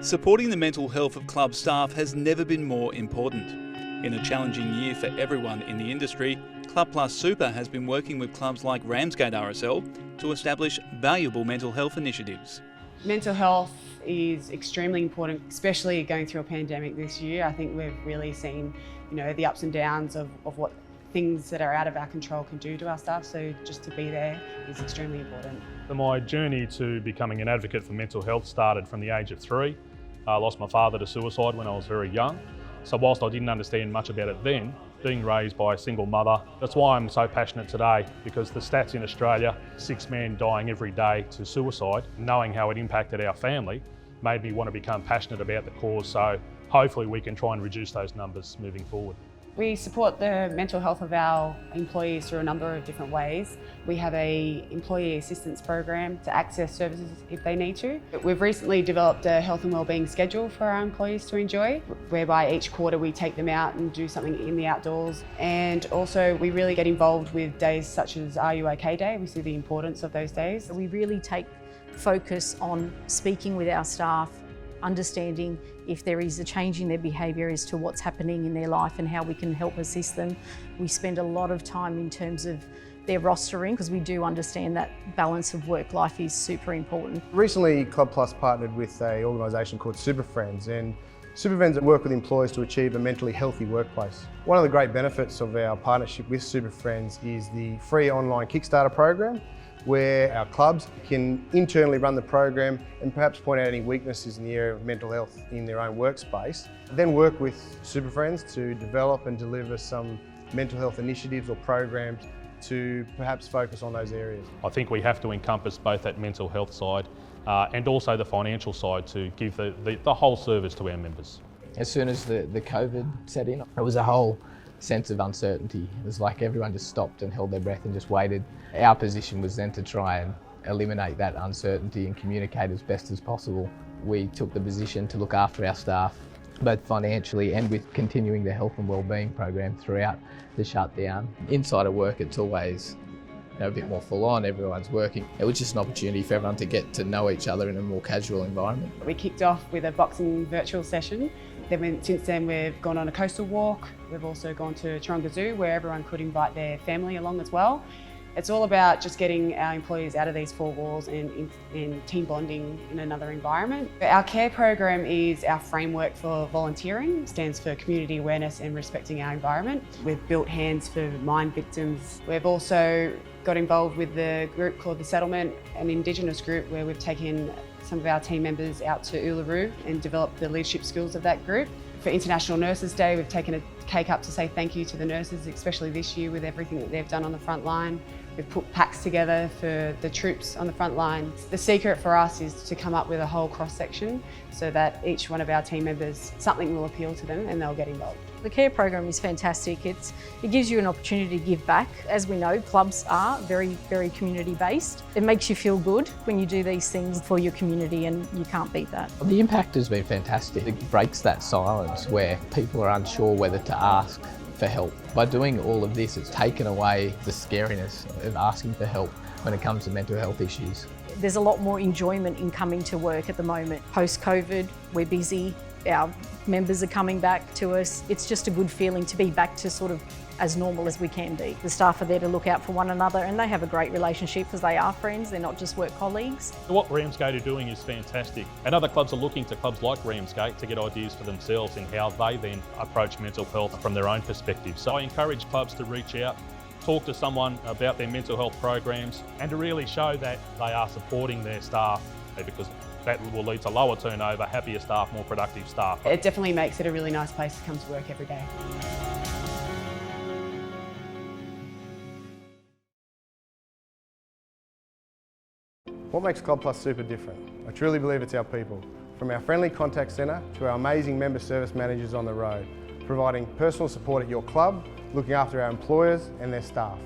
Supporting the mental health of club staff has never been more important. In a challenging year for everyone in the industry, Club Plus Super has been working with clubs like Ramsgate RSL to establish valuable mental health initiatives. Mental health is extremely important, especially going through a pandemic this year. I think we've really seen, the ups and downs of what things that are out of our control can do to our staff, so just to be there is extremely important. My journey to becoming an advocate for mental health started from the age of 3. I lost my father to suicide when I was very young, so whilst I didn't understand much about it then, being raised by a single mother, that's why I'm so passionate today, because the stats in Australia, 6 men dying every day to suicide, knowing how it impacted our family, made me want to become passionate about the cause, so hopefully we can try and reduce those numbers moving forward. We support the mental health of our employees through a number of different ways. We have an employee assistance program to access services if they need to. We've recently developed a health and wellbeing schedule for our employees to enjoy, whereby each quarter we take them out and do something in the outdoors. And also we really get involved with days such as Are You OK Day. We see the importance of those days. We really take focus on speaking with our staff, understanding if there is a change in their behaviour as to what's happening in their life and how we can help assist them. We spend a lot of time in terms of their rostering, because we do understand that balance of work life is super important. Recently, Club Plus partnered with an organisation called Super Friends, and Super Friends work with employees to achieve a mentally healthy workplace. One of the great benefits of our partnership with Super Friends is the free online Kickstarter program, where our clubs can internally run the program and perhaps point out any weaknesses in the area of mental health in their own workspace. Then work with Super Friends to develop and deliver some mental health initiatives or programs to perhaps focus on those areas. I think we have to encompass both that mental health side and also the financial side to give the whole service to our members. As soon as the COVID set in, it was a whole sense of uncertainty. It was like everyone just stopped and held their breath and just waited. Our position was then to try and eliminate that uncertainty and communicate as best as possible. We took the position to look after our staff, both financially and with continuing the health and wellbeing program throughout the shutdown. Inside of work, it's always a bit more full on, everyone's working. It was just an opportunity for everyone to get to know each other in a more casual environment. We kicked off with a boxing virtual session. Since then we've gone on a coastal walk. We've also gone to Taronga Zoo, where everyone could invite their family along as well. It's all about just getting our employees out of these 4 walls and team bonding in another environment. Our care program is our framework for volunteering. It stands for community awareness and respecting our environment. We've built hands for mine victims. We've also got involved with the group called The Settlement, an Indigenous group where we've taken some of our team members out to Uluru and developed the leadership skills of that group. For International Nurses Day, we've taken a cake up to say thank you to the nurses, especially this year with everything that they've done on the front line. We've put packs together for the troops on the front line. The secret for us is to come up with a whole cross-section so that each one of our team members, something will appeal to them and they'll get involved. The care program is fantastic. It gives you an opportunity to give back. As we know, clubs are very, very community-based. It makes you feel good when you do these things for your community, and you can't beat that. The impact has been fantastic. It breaks that silence where people are unsure whether to ask for help. By doing all of this, it's taken away the scariness of asking for help when it comes to mental health issues. There's a lot more enjoyment in coming to work at the moment. Post-COVID, we're busy. Our members are coming back to us. It's just a good feeling to be back to sort of as normal as we can be. The staff are there to look out for one another, and they have a great relationship because they are friends, they're not just work colleagues. What Ramsgate are doing is fantastic, and other clubs are looking to clubs like Ramsgate to get ideas for themselves in how they then approach mental health from their own perspective. So I encourage clubs to reach out, talk to someone about their mental health programs, and to really show that they are supporting their staff, because that will lead to lower turnover, happier staff, more productive staff. It definitely makes it a really nice place to come to work every day. What makes Club Plus Super different? I truly believe it's our people. From our friendly contact centre to our amazing member service managers on the road, providing personal support at your club, looking after our employers and their staff.